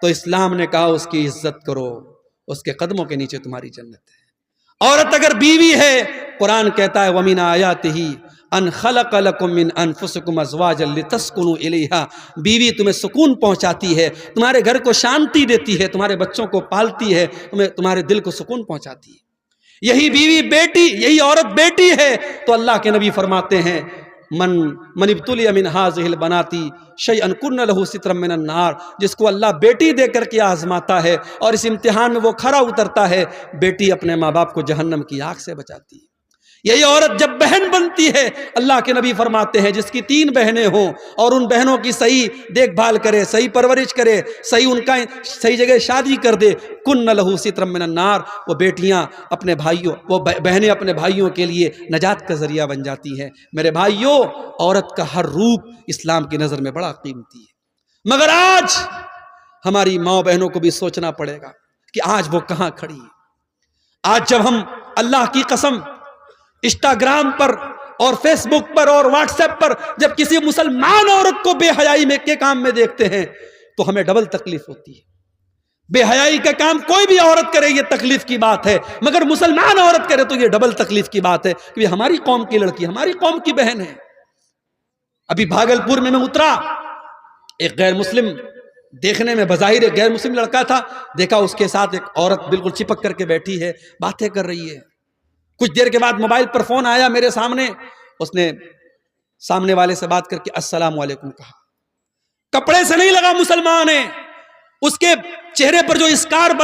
تو اسلام نے کہا اس کی عزت کرو, اس کے قدموں کے نیچے تمہاری جنت ہے. عورت اگر بیوی ہے, قرآن کہتا ہے وَمِنْ آيَاتِهِ أَنْ خَلَقَ لَكُم مِّنْ أَنفُسِكُمْ أَزْوَاجًا لِتَسْكُنُوا إِلَيْهَا. بیوی تمہیں سکون پہنچاتی ہے, تمہارے گھر کو شانتی دیتی ہے, تمہارے بچوں کو پالتی ہے, تمہارے دل کو سکون پہنچاتی ہے. یہی بیوی بیٹی, یہی عورت بیٹی ہے تو اللہ کے نبی فرماتے ہیں من ابتلی من هذه البنات شيئا كن له سترا من النار. جس کو اللہ بیٹی دے کر کے آزماتا ہے اور اس امتحان میں وہ کھرا اترتا ہے, بیٹی اپنے ماں باپ کو جہنم کی آگ سے بچاتی ہے. یہی عورت جب بہن بنتی ہے, اللہ کے نبی فرماتے ہیں جس کی 3 بہنیں ہوں اور ان بہنوں کی صحیح دیکھ بھال کرے, صحیح پرورش کرے, ان کا صحیح جگہ شادی کر دے, کن لہو سترا من النار, وہ بیٹیاں اپنے بھائیوں, وہ بہنیں اپنے بھائیوں کے لیے نجات کا ذریعہ بن جاتی ہیں. میرے بھائیوں, عورت کا ہر روپ اسلام کی نظر میں بڑا قیمتی ہے. مگر آج ہماری ماں بہنوں کو بھی سوچنا پڑے گا کہ آج وہ کہاں کھڑی ہے. آج جب ہم اللہ کی قسم انسٹاگرام پر اور فیس بک پر اور واٹس ایپ پر جب کسی مسلمان عورت کو بے حیائی میں کے کام میں دیکھتے ہیں تو ہمیں ڈبل تکلیف ہوتی ہے. بے حیائی کا کام کوئی بھی عورت کرے یہ تکلیف کی بات ہے, مگر مسلمان عورت کرے تو یہ ڈبل تکلیف کی بات ہے, کہ ہماری قوم کی لڑکی, ہماری قوم کی بہن ہے. ابھی بھاگلپور میں اترا, ایک غیر مسلم, دیکھنے میں بظاہر ایک غیر مسلم لڑکا تھا, دیکھا اس کے ساتھ ایک عورت بالکل چپک کر کے بیٹھی ہے, باتیں کر رہی ہے. کچھ دیر کے بعد موبائل پر فون آیا میرے سامنے, اس نے سامنے والے سے بات کر کے السلام علیکم کہا. کپڑے سے نہیں لگا مسلمان ہے, اس کے چہرے پر جو اسکارف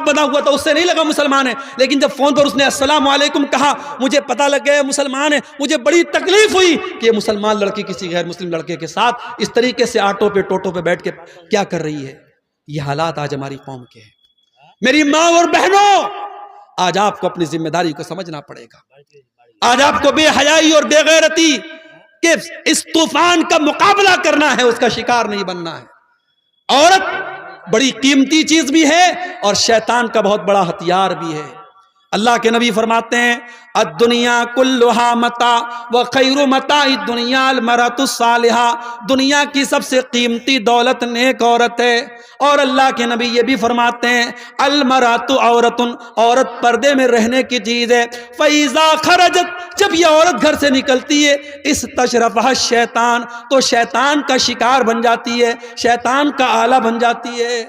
بنا ہوا تھا اس سے نہیں لگا مسلمان ہے, لیکن جب فون پر اس نے السلام علیکم کہا مجھے پتا لگ گیا مسلمان ہے. مجھے بڑی تکلیف ہوئی کہ یہ مسلمان لڑکی کسی غیر مسلم لڑکے کے ساتھ اس طریقے سے آٹو پہ ٹوٹو پہ بیٹھ کے کیا کر رہی ہے. یہ حالات آج ہماری قوم کے ہیں. میری ماں اور بہنوں, آج آپ کو اپنی ذمہ داری کو سمجھنا پڑے گا. آج آپ کو بے حیائی اور بے غیرتی کے اس طوفان کا مقابلہ کرنا ہے, اس کا شکار نہیں بننا ہے. عورت بڑی قیمتی چیز بھی ہے اور شیطان کا بہت بڑا ہتھیار بھی ہے. اللہ کے نبی فرماتے ہیں الدنیا کلھا متاع وخیر متاع الدنیا المرأۃ الصالحہ. دنیا کی سب سے قیمتی دولت نیک عورت ہے. اور اللہ کے نبی یہ بھی فرماتے ہیں المرأۃ عورۃ, عورت پردے میں رہنے کی چیز ہے. فاذا خرجت, جب یہ عورت گھر سے نکلتی ہے استشرفها الشیطان, تو شیطان کا شکار بن جاتی ہے, شیطان کا آلہ بن جاتی ہے.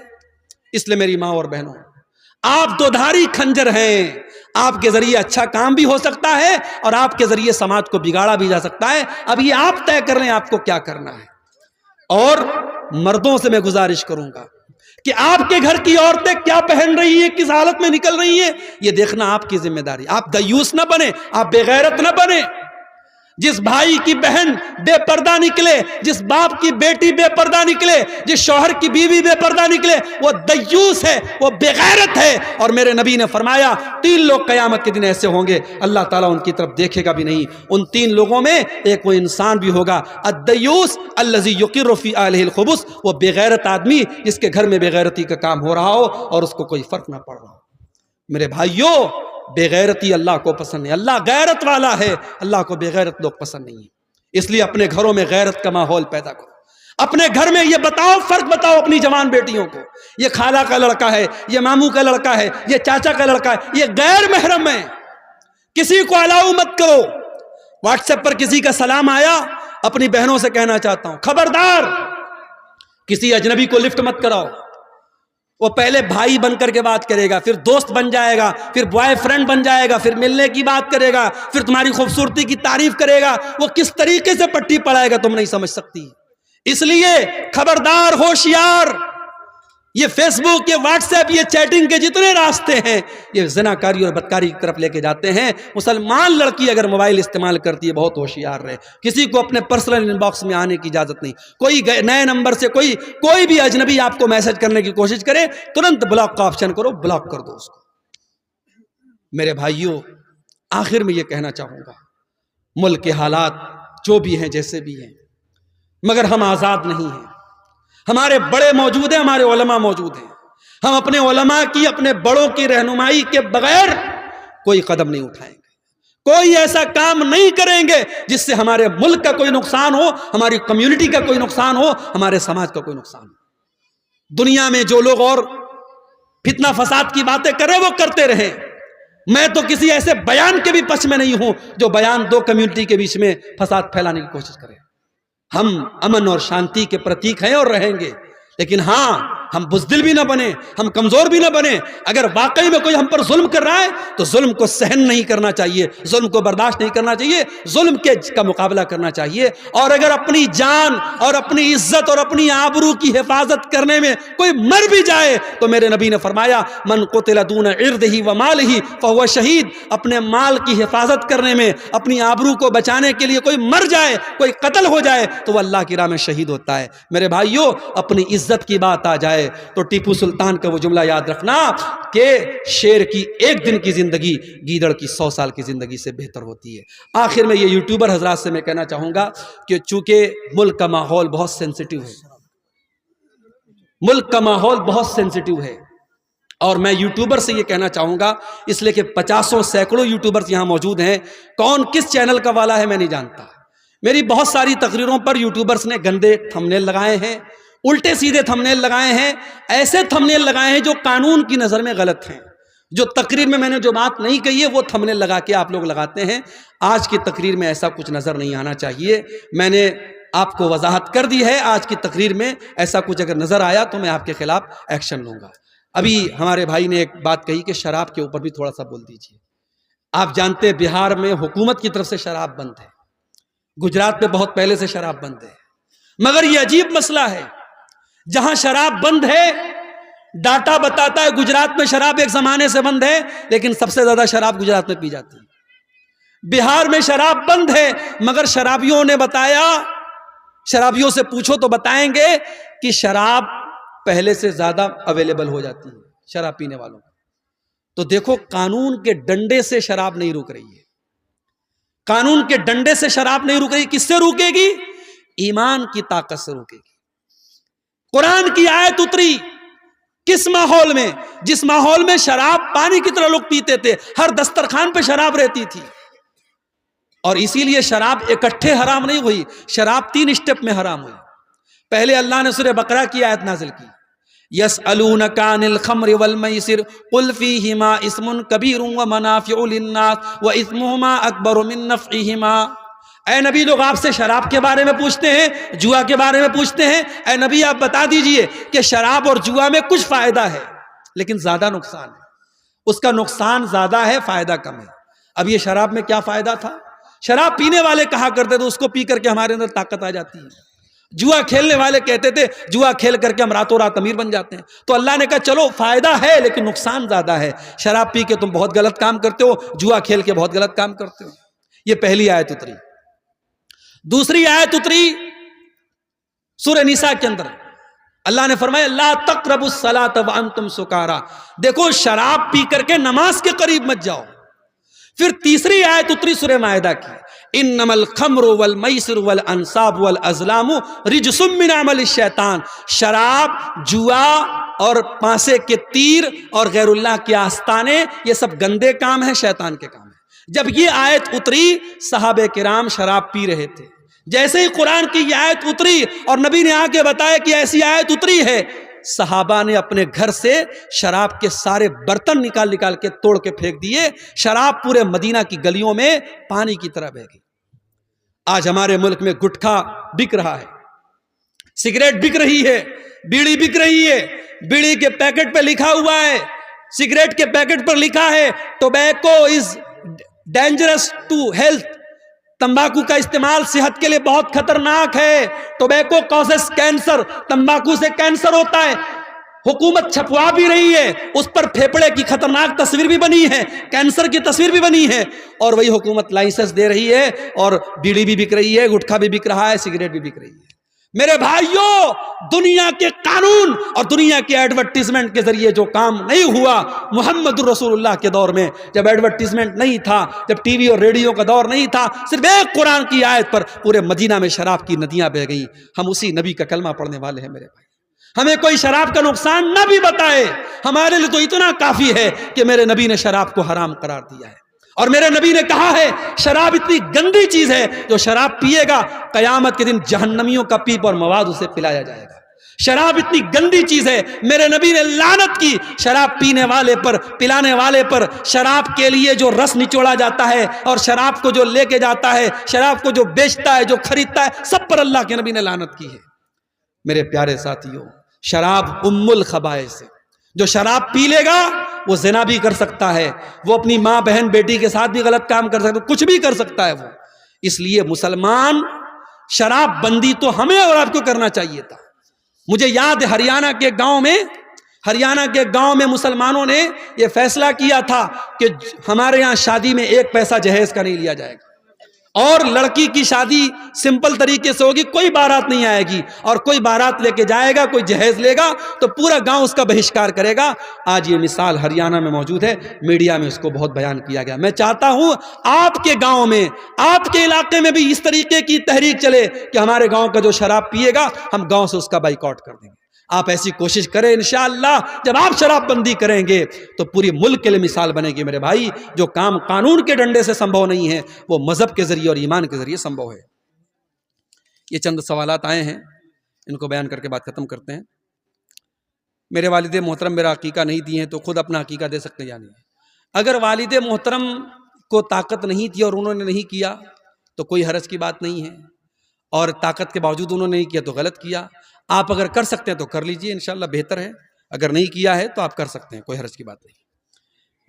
اس لیے میری ماں اور بہنوں, آپ دو دھاری کھنجر ہیں. آپ کے ذریعے اچھا کام بھی ہو سکتا ہے اور آپ کے ذریعے سماج کو بگاڑا بھی جا سکتا ہے. اب یہ آپ طے کر لیں آپ کو کیا کرنا ہے. اور مردوں سے میں گزارش کروں گا کہ آپ کے گھر کی عورتیں کیا پہن رہی ہیں، کس حالت میں نکل رہی ہیں، یہ دیکھنا آپ کی ذمہ داری۔ آپ دیوس نہ بنے، آپ بے غیرت نہ بنے۔ جس بھائی کی بہن بے پردہ نکلے، جس باپ کی بیٹی بے پردہ نکلے، جس شوہر کی بیوی بے پردہ نکلے، وہ دیوس ہے، وہ بے غیرت ہے۔ اور میرے نبی نے فرمایا 3 لوگ قیامت کے دن ایسے ہوں گے اللہ تعالیٰ ان کی طرف دیکھے گا بھی نہیں۔ ان 3 لوگوں میں ایک وہ انسان بھی ہوگا الدیوس الذی یقر فی اہلہ الخبث، وہ بے غیرت آدمی جس کے گھر میں بے غیرتی کا کام ہو رہا ہو اور اس کو کوئی فرق نہ پڑ رہا ہو۔ میرے بھائیوں، بے غیرتی اللہ کو پسند نہیں، اللہ غیرت والا ہے، اللہ کو بے غیرت لوگ پسند نہیں ہے۔ اس لیے اپنے گھروں میں غیرت کا ماحول پیدا کرو۔ اپنے گھر میں یہ بتاؤ، فرق بتاؤ اپنی جوان بیٹیوں کو، یہ خالہ کا لڑکا ہے، یہ ماموں کا لڑکا ہے، یہ چاچا کا لڑکا ہے، یہ غیر محرم ہے، کسی کو الاؤ مت کرو۔ واٹس ایپ پر کسی کا سلام آیا، اپنی بہنوں سے کہنا چاہتا ہوں خبردار کسی اجنبی کو لفٹ مت کراؤ۔ وہ پہلے بھائی بن کر کے بات کرے گا، پھر دوست بن جائے گا، پھر بوائے فرینڈ بن جائے گا، پھر ملنے کی بات کرے گا، پھر تمہاری خوبصورتی کی تعریف کرے گا۔ وہ کس طریقے سے پٹی پڑھائے گا تم نہیں سمجھ سکتی۔ اس لیے خبردار، ہوشیار، یہ فیس بک، یہ واٹس ایپ، یہ چیٹنگ کے جتنے راستے ہیں یہ زناکاری اور بدکاری کی طرف لے کے جاتے ہیں۔ مسلمان لڑکی اگر موبائل استعمال کرتی ہے بہت ہوشیار رہے، کسی کو اپنے پرسنل ان باکس میں آنے کی اجازت نہیں۔ کوئی نئے نمبر سے کوئی بھی اجنبی آپ کو میسج کرنے کی کوشش کرے، ترنت بلاک کا آپشن کرو، بلاک کر دو اس کو۔ میرے بھائیوں، آخر میں یہ کہنا چاہوں گا، ملک کے حالات جو بھی ہیں جیسے بھی ہیں، مگر ہم آزاد نہیں ہیں۔ ہمارے بڑے موجود ہیں، ہمارے علماء موجود ہیں۔ ہم اپنے علماء کی، اپنے بڑوں کی رہنمائی کے بغیر کوئی قدم نہیں اٹھائیں گے، کوئی ایسا کام نہیں کریں گے جس سے ہمارے ملک کا کوئی نقصان ہو، ہماری کمیونٹی کا کوئی نقصان ہو، ہمارے سماج کا کوئی نقصان ہو۔ دنیا میں جو لوگ اور فتنہ فساد کی باتیں کریں وہ کرتے رہیں، میں تو کسی ایسے بیان کے بھی پچ میں نہیں ہوں جو بیان 2 کمیونٹی کے بیچ میں فساد پھیلانے کی کوشش کرے۔ ہم امن اور شانتی کے پرتیک ہیں اور رہیں گے، لیکن ہاں ہم بزدل بھی نہ بنیں، ہم کمزور بھی نہ بنیں۔ اگر واقعی میں کوئی ہم پر ظلم کر رہا ہے تو ظلم کو سہن نہیں کرنا چاہیے، ظلم کو برداشت نہیں کرنا چاہیے، ظلم کا مقابلہ کرنا چاہیے۔ اور اگر اپنی جان اور اپنی عزت اور اپنی آبرو کی حفاظت کرنے میں کوئی مر بھی جائے تو میرے نبی نے فرمایا من قتل دون عرضہ و مالہ فہو شہید، اپنے مال کی حفاظت کرنے میں، اپنی آبرو کو بچانے کے لیے کوئی مر جائے، کوئی قتل ہو جائے تو وہ اللہ کی راہ میں شہید ہوتا ہے۔ میرے بھائیوں، اپنی عزت کی بات آ جائے تو ٹیپو سلطان کا وہ جملہ یاد رکھنا کہ شیر کی 1 دن کی زندگی گیدڑ کی 100 سال کی زندگی سے بہتر ہوتی ہے۔ آخر میں یہ یوٹیوبر حضرات سے میں کہنا چاہوں گا کہ چونکہ ملک کا ماحول بہت سینسٹیو ہے، ملک کا ماحول بہت سینسٹیو ہے، اور میں یوٹیوبر سے یہ کہنا چاہوں گا، اس لیے کہ 50 سینکڑوں یوٹیوبرز یہاں موجود ہیں، کون کس چینل کا والا ہے میں نہیں جانتا۔ میری بہت ساری تقریروں پر یوٹیوبرز نے گندے تھمبنیل لگائے ہیں، الٹے سیدھے تھمبنیل لگائے ہیں، ایسے تھمبنیل لگائے ہیں جو قانون کی نظر میں غلط ہیں، جو تقریر میں نے جو بات نہیں کہی ہے وہ تھمبنیل لگا کے آپ لوگ لگاتے ہیں۔ آج کی تقریر میں ایسا کچھ نظر نہیں آنا چاہیے۔ میں نے آپ کو وضاحت کر دی ہے، آج کی تقریر میں ایسا کچھ اگر نظر آیا تو میں آپ کے خلاف ایکشن لوں گا۔ ابھی ہمارے بھائی نے ایک بات کہی کہ شراب کے اوپر بھی تھوڑا سا بول دیجیے۔ آپ جانتے ہیں بہار میں حکومت کی طرف سے شراب بند ہے، گجرات میں بہت پہلے سے شراب بند ہے، مگر یہ عجیب مسئلہ ہے، جہاں شراب بند ہے ڈاٹا بتاتا ہے گجرات میں شراب ایک زمانے سے بند ہے، لیکن سب سے زیادہ شراب گجرات میں پی جاتی ہے۔ بہار میں شراب بند ہے، مگر شرابیوں نے بتایا، شرابیوں سے پوچھو تو بتائیں گے کہ شراب پہلے سے زیادہ اویلیبل ہو جاتی ہے شراب پینے والوں کو۔ تو دیکھو قانون کے ڈنڈے سے شراب نہیں رک رہی ہے، قانون کے ڈنڈے سے شراب نہیں رک رہی، کس سے روکے گی؟ ایمان کی طاقت سے روکے گی۔ قرآن کی آیت اتری کس ماحول میں؟ جس ماحول میں شراب پانی کی طرح لوگ پیتے تھے، ہر دسترخوان پہ شراب رہتی تھی، اور اسی لیے شراب اکٹھے حرام نہیں ہوئی، شراب 3 اسٹیپ میں حرام ہوئی۔ پہلے اللہ نے سورہ بقرہ کی آیت نازل کی، یسألونک عن الخمر والمیسر قل فیہما اسم کبیر ومنافع للناس واثمہما اکبر من نفعہما۔ اے نبی، لوگ آپ سے شراب کے بارے میں پوچھتے ہیں، جوا کے بارے میں پوچھتے ہیں، اے نبی آپ بتا دیجئے کہ شراب اور جوا میں کچھ فائدہ ہے لیکن زیادہ نقصان ہے، اس کا نقصان زیادہ ہے، فائدہ کم ہے۔ اب یہ شراب میں کیا فائدہ تھا؟ شراب پینے والے کہا کرتے تھے اس کو پی کر کے ہمارے اندر طاقت آ جاتی ہے، جوا کھیلنے والے کہتے تھے جوا کھیل کر کے ہم راتوں رات امیر بن جاتے ہیں. تو اللہ نے کہا چلو فائدہ ہے لیکن نقصان زیادہ ہے. شراب پی کے تم بہت غلط کام کرتے ہو, جوا کھیل کے بہت غلط کام کرتے ہو. یہ پہلی آیت اتری. دوسری آیت اتری سورہ نساء کے اندر. اللہ نے فرمایا لا تقربوا الصلاۃ وانتم سکارا. دیکھو شراب پی کر کے نماز کے قریب مت جاؤ. پھر تیسری آیت اتری سورہ مائدہ کی انما الخمر والمیسر والانصاب والازلام رجس من عمل الشیطان. شراب, جوا اور پانسے کے تیر اور غیر اللہ کے آستانے یہ سب گندے کام ہیں, شیطان کے کام ہیں. جب یہ آیت اتری صحابہ کرام شراب پی رہے تھے. جیسے ہی قرآن کی یہ آیت اتری اور نبی نے آ کے بتایا کہ ایسی آیت اتری ہے, صحابہ نے اپنے گھر سے شراب کے سارے برتن نکال کے توڑ کے پھینک دیے. شراب پورے مدینہ کی گلیوں میں پانی کی طرح بہہ گئی. آج ہمارے ملک میں گٹکھا بک رہا ہے, سگریٹ بک رہی ہے, بیڑی بک رہی ہے. بیڑی کے پیکٹ پہ لکھا ہوا ہے, سگریٹ کے پیکٹ پر لکھا ہے tobacco is dangerous to health. تمباکو کا استعمال صحت کے لیے بہت خطرناک ہے. Tobacco causes cancer. تمباکو سے کینسر ہوتا ہے. حکومت چھپوا بھی رہی ہے, اس پر پھیپڑے کی خطرناک تصویر بھی بنی ہے, کینسر کی تصویر بھی بنی ہے, اور وہی حکومت لائسنس دے رہی ہے اور بیڑی بھی بک رہی ہے, گٹکھا بھی بک رہا ہے, سگریٹ بھی بک رہی ہے. میرے بھائیوں, دنیا کے قانون اور دنیا کے ایڈورٹیزمنٹ کے ذریعے جو کام نہیں ہوا محمد رسول اللہ کے دور میں, جب ایڈورٹیزمنٹ نہیں تھا, جب ٹی وی اور ریڈیو کا دور نہیں تھا, صرف ایک قرآن کی آیت پر پورے مدینہ میں شراب کی ندیاں بہہ گئیں. ہم اسی نبی کا کلمہ پڑھنے والے ہیں میرے بھائی. ہمیں کوئی شراب کا نقصان نہ بھی بتائے, ہمارے لیے تو اتنا کافی ہے کہ میرے نبی نے شراب کو حرام قرار دیا ہے. اور میرے نبی نے کہا ہے شراب اتنی گندی چیز ہے, جو شراب پیے گا قیامت کے دن جہنمیوں کا پیپ اور مواد اسے پلایا جائے گا. شراب اتنی گندی چیز ہے, میرے نبی نے لعنت کی شراب پینے والے پر, پلانے والے پر. شراب کے لیے جو رس نچوڑا جاتا ہے اور شراب کو جو لے کے جاتا ہے, شراب کو جو بیچتا ہے, جو خریدتا ہے, سب پر اللہ کے نبی نے لعنت کی ہے. میرے پیارے ساتھیوں, شراب ام الخبائث ہے. جو شراب پی لے گا وہ زنا بھی کر سکتا ہے, وہ اپنی ماں بہن بیٹی کے ساتھ بھی غلط کام کر سکتا ہے, کچھ بھی کر سکتا ہے وہ. اس لیے مسلمان, شراب بندی تو ہمیں اور آپ کو کرنا چاہیے تھا. مجھے یاد ہے ہریانہ کے گاؤں میں مسلمانوں نے یہ فیصلہ کیا تھا کہ ہمارے یہاں شادی میں 1 پیسہ جہیز کا نہیں لیا جائے گا, اور لڑکی کی شادی سمپل طریقے سے ہوگی, کوئی بارات نہیں آئے گی, اور کوئی بارات لے کے جائے گا, کوئی جہیز لے گا تو پورا گاؤں اس کا بہشکار کرے گا. آج یہ مثال ہریانہ میں موجود ہے, میڈیا میں اس کو بہت بیان کیا گیا. میں چاہتا ہوں آپ کے گاؤں میں, آپ کے علاقے میں بھی اس طریقے کی تحریک چلے کہ ہمارے گاؤں کا جو شراب پیے گا ہم گاؤں سے اس کا بائیکاٹ کر دیں گے. آپ ایسی کوشش کریں, انشاءاللہ جب آپ شراب بندی کریں گے تو پوری ملک کے لیے مثال بنے گی. میرے بھائی, جو کام قانون کے ڈنڈے سے سمبھو نہیں ہے وہ مذہب کے ذریعے اور ایمان کے ذریعے سمبھو ہے. یہ چند سوالات آئے ہیں, ان کو بیان کر کے بات ختم کرتے ہیں. میرے والد محترم میرا عقیقہ نہیں دیے ہیں تو خود اپنا عقیقہ دے سکتے ہیں یا نہیں؟ اگر والد محترم کو طاقت نہیں تھی اور انہوں نے نہیں کیا تو کوئی حرج کی بات نہیں ہے, اور طاقت کے باوجود انہوں نے نہیں کیا تو غلط کیا. آپ اگر کر سکتے ہیں تو کر لیجئے, انشاءاللہ بہتر ہے. اگر نہیں کیا ہے تو آپ کر سکتے ہیں, کوئی حرج کی بات نہیں.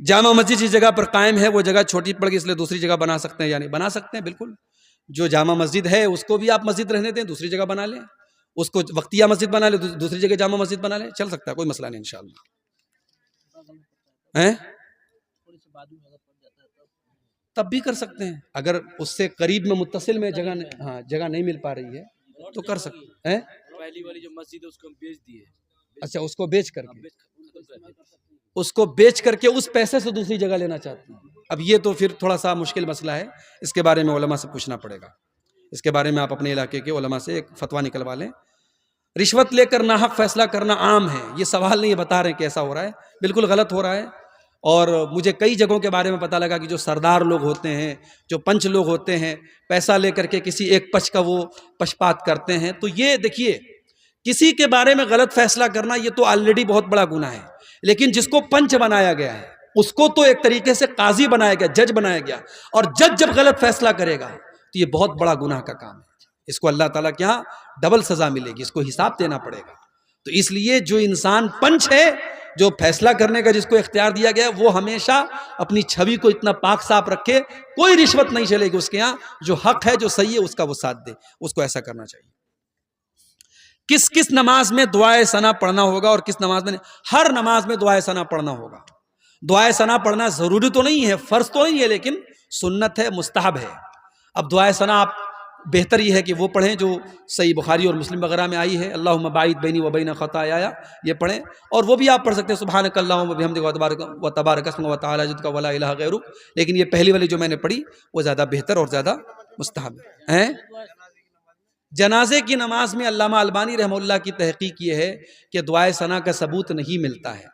جامع مسجد جس جگہ پر قائم ہے وہ جگہ چھوٹی پڑ گئی, اس لیے دوسری جگہ بنا سکتے ہیں یا نہیں؟ بنا سکتے ہیں بالکل. جو جامع مسجد ہے اس کو بھی آپ مسجد رہنے دیں, دوسری جگہ بنا لیں. اس کو وقتیہ مسجد بنا لیں, دوسری جگہ جامع مسجد بنا لیں, چل سکتا ہے, کوئی مسئلہ نہیں انشاءاللہ. تب بھی کر سکتے ہیں, اگر اس سے قریب میں متصل میں جگہ نہیں مل پا رہی ہے تو کر سکتے ہیں. پہلی والی جو مسجد ہے اس کو ہم بیچ دیے. اچھا, اس کو بیچ کر کے اس پیسے سے دوسری جگہ لینا چاہتے ہیں. اب یہ تو پھر تھوڑا سا مشکل مسئلہ ہے, اس کے بارے میں علماء سے پوچھنا پڑے گا. اس کے بارے میں آپ اپنے علاقے کے علماء سے ایک فتویٰ نکلوا لیں. رشوت لے کر ناحق فیصلہ کرنا عام ہے, یہ سوال نہیں بتا رہے ہیں کیسا ہو رہا ہے, بالکل غلط ہو رہا ہے. اور مجھے کئی جگہوں کے بارے میں پتہ لگا کہ جو سردار لوگ ہوتے ہیں, جو پنچ لوگ ہوتے ہیں, پیسہ لے کر کے کسی ایک پچ کا وہ پشپات کرتے ہیں. تو یہ دیکھیے, کسی کے بارے میں غلط فیصلہ کرنا یہ تو آلریڈی بہت بڑا گناہ ہے, لیکن جس کو پنچ بنایا گیا ہے اس کو تو ایک طریقے سے قاضی بنایا گیا, جج بنایا گیا, اور جج جب غلط فیصلہ کرے گا تو یہ بہت بڑا گناہ کا کام ہے. اس کو اللہ تعالیٰ کے یہاں ڈبل سزا ملے گی, اس کو حساب دینا پڑے گا. تو اس لیے جو انسان پنچ ہے, جو فیصلہ کرنے کا جس کو اختیار دیا گیا, وہ ہمیشہ اپنی چھوی کو اتنا پاک صاف رکھے, کوئی رشوت نہیں چلے گی اس کے یہاں. جو حق ہے, جو صحیح ہے, اس کا وہ ساتھ دے, اس کو ایسا کرنا چاہیے. کس کس نماز میں دعائے ثنا پڑھنا ہوگا اور کس نماز میں نہیں؟ ہر نماز میں دعائے ثنا پڑھنا ہوگا. دعائے ثنا پڑھنا ضروری تو نہیں ہے، فرض تو نہیں ہے، لیکن سنت ہے، مستحب ہے. اب دعائے ثنا آپ بہتر یہ ہے کہ وہ پڑھیں جو صحیح بخاری اور مسلم وغیرہ میں آئی ہے. اللہم باعد بینی و بین خطایا، یہ پڑھیں. اور وہ بھی آپ پڑھ سکتے ہیں سبحانک اللہم و بحمدک و تبارک اسمک و تعالی جدک ولا الہ غیرک، لیکن یہ پہلی والی جو میں نے پڑھی وہ زیادہ بہتر اور زیادہ مستحب ہے. جنازے کی نماز میں علامہ البانی رحمہ اللہ کی تحقیق یہ ہے کہ دعائے ثنا کا ثبوت نہیں ملتا ہے.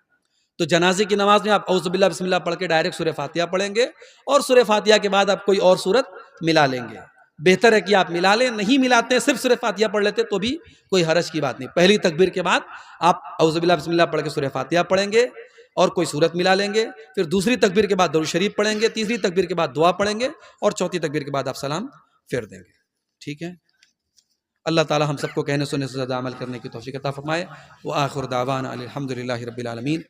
تو جنازے کی نماز میں آپ اعوذ باللہ بسم اللہ پڑھ کے ڈائریکٹ سورہ فاتحہ پڑھیں گے، اور سورہ فاتحہ کے بعد آپ کوئی اور سورت ملا لیں گے. بہتر ہے کہ آپ ملا لیں. نہیں ملاتے ہیں، صرف سورہ فاتحہ پڑھ لیتے تو بھی کوئی حرج کی بات نہیں. پہلی تکبیر کے بعد آپ اعوذ باللہ بسم اللہ پڑھ کے سورہ فاتحہ پڑھیں گے اور کوئی سورت ملا لیں گے. پھر دوسری تکبیر کے بعد درود شریف پڑھیں گے، تیسری تکبیر کے بعد دعا پڑھیں گے، اور چوتھی تکبیر کے بعد آپ سلام پھیر دیں گے. ٹھیک ہے. اللہ تعالی ہم سب کو کہنے سننے سے زیادہ عمل کرنے کی توفیق عطا فرمائے. وآخر دعوانا الحمدللہ رب العالمین.